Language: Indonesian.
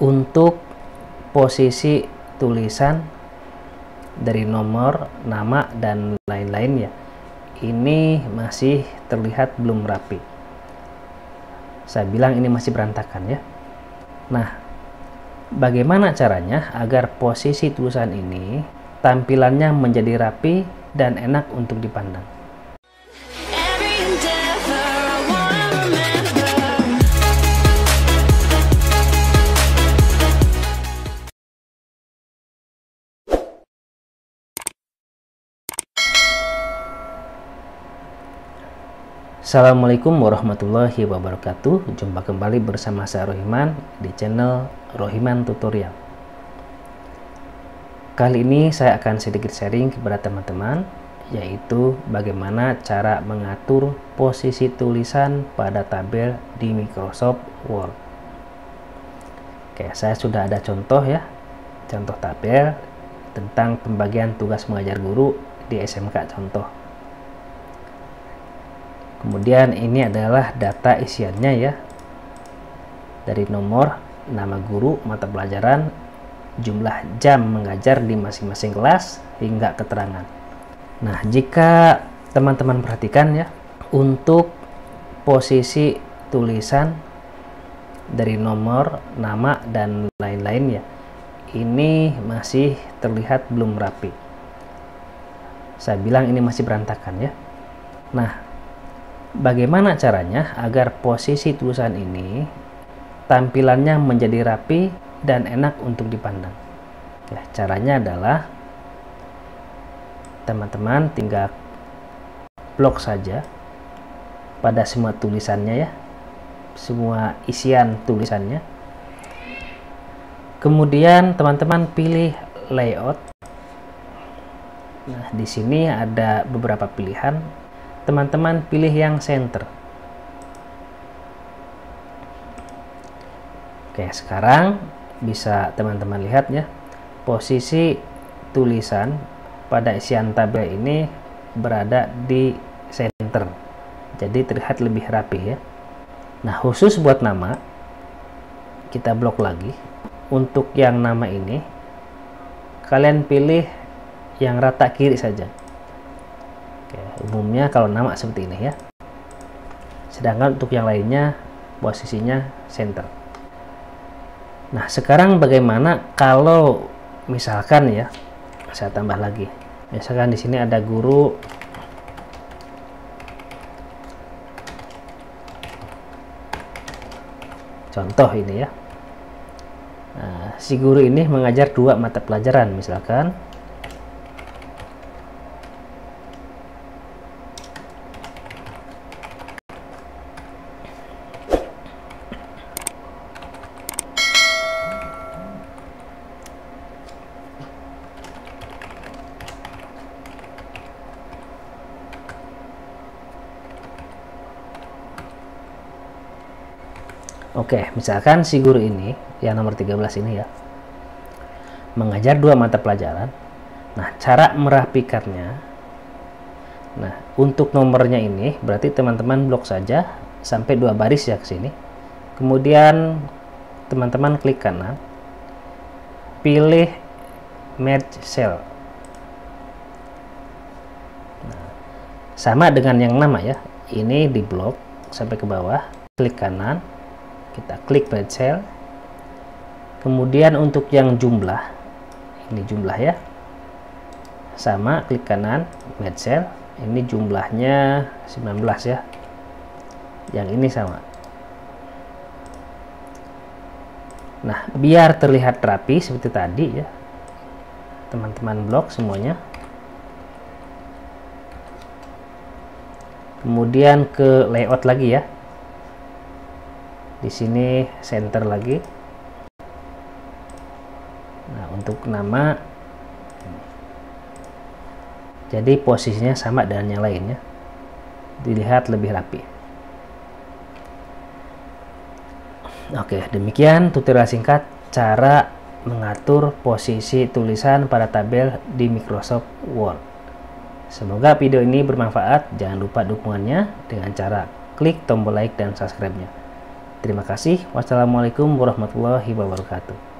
Untuk posisi tulisan dari nomor, nama, dan lain-lain ya, ini masih terlihat belum rapi. Saya bilang ini masih berantakan ya. Nah, bagaimana caranya agar posisi tulisan ini tampilannya menjadi rapi dan enak untuk dipandang? Assalamualaikum warahmatullahi wabarakatuh. Jumpa kembali bersama saya Rohiman di channel Rohiman Tutorial. Kali ini saya akan sedikit sharing kepada teman-teman, yaitu bagaimana cara mengatur posisi tulisan pada tabel di Microsoft Word. Oke, saya sudah ada contoh ya, contoh tabel tentang pembagian tugas mengajar guru di SMK contoh. Kemudian ini adalah data isiannya ya, dari nomor, nama guru, mata pelajaran, jumlah jam mengajar di masing-masing kelas, hingga keterangan. Nah, jika teman-teman perhatikan ya, untuk posisi tulisan dari nomor, nama, dan lain-lain ya, ini masih terlihat belum rapi. Saya bilang ini masih berantakan ya. Nah, bagaimana caranya agar posisi tulisan ini tampilannya menjadi rapi dan enak untuk dipandang? Ya, caranya adalah teman-teman tinggal blok saja pada semua tulisannya ya, semua isian tulisannya. Kemudian teman-teman pilih layout. Nah, di sini ada beberapa pilihan. Teman-teman pilih yang center. Oke, sekarang bisa teman-teman lihat ya, posisi tulisan pada isian tabel ini berada di center, jadi terlihat lebih rapi ya. Nah, khusus buat nama, kita blok lagi. Untuk yang nama ini, kalian pilih yang rata kiri saja. Umumnya kalau nama seperti ini ya, sedangkan untuk yang lainnya posisinya center. Nah, sekarang bagaimana kalau misalkan ya, saya tambah lagi, misalkan di sini ada guru contoh ini ya. Nah, si guru ini mengajar 2 mata pelajaran misalkan. Oke, misalkan si guru ini, yang nomor 13 ini ya, mengajar 2 mata pelajaran. Nah, cara merapikannya, nah, untuk nomornya ini, berarti teman-teman blok saja sampai 2 baris ya ke sini. Kemudian, teman-teman klik kanan, pilih Merge Cell. Nah, sama dengan yang nama ya, ini di blok sampai ke bawah, klik kanan, kita klik Merge Cell. Kemudian untuk yang jumlah, ini jumlah ya, sama, klik kanan, Merge Cell. Ini jumlahnya 19 ya, yang ini sama. Nah, biar terlihat rapi seperti tadi ya, teman-teman blok semuanya. Kemudian ke layout lagi ya, di sini center lagi. Nah, untuk nama, jadi posisinya sama dengan yang lainnya, dilihat lebih rapi. Oke, demikian tutorial singkat cara mengatur posisi tulisan pada tabel di Microsoft Word. Semoga video ini bermanfaat. Jangan lupa dukungannya dengan cara klik tombol like dan subscribe-nya. Terima kasih. Wassalamualaikum warahmatullahi wabarakatuh.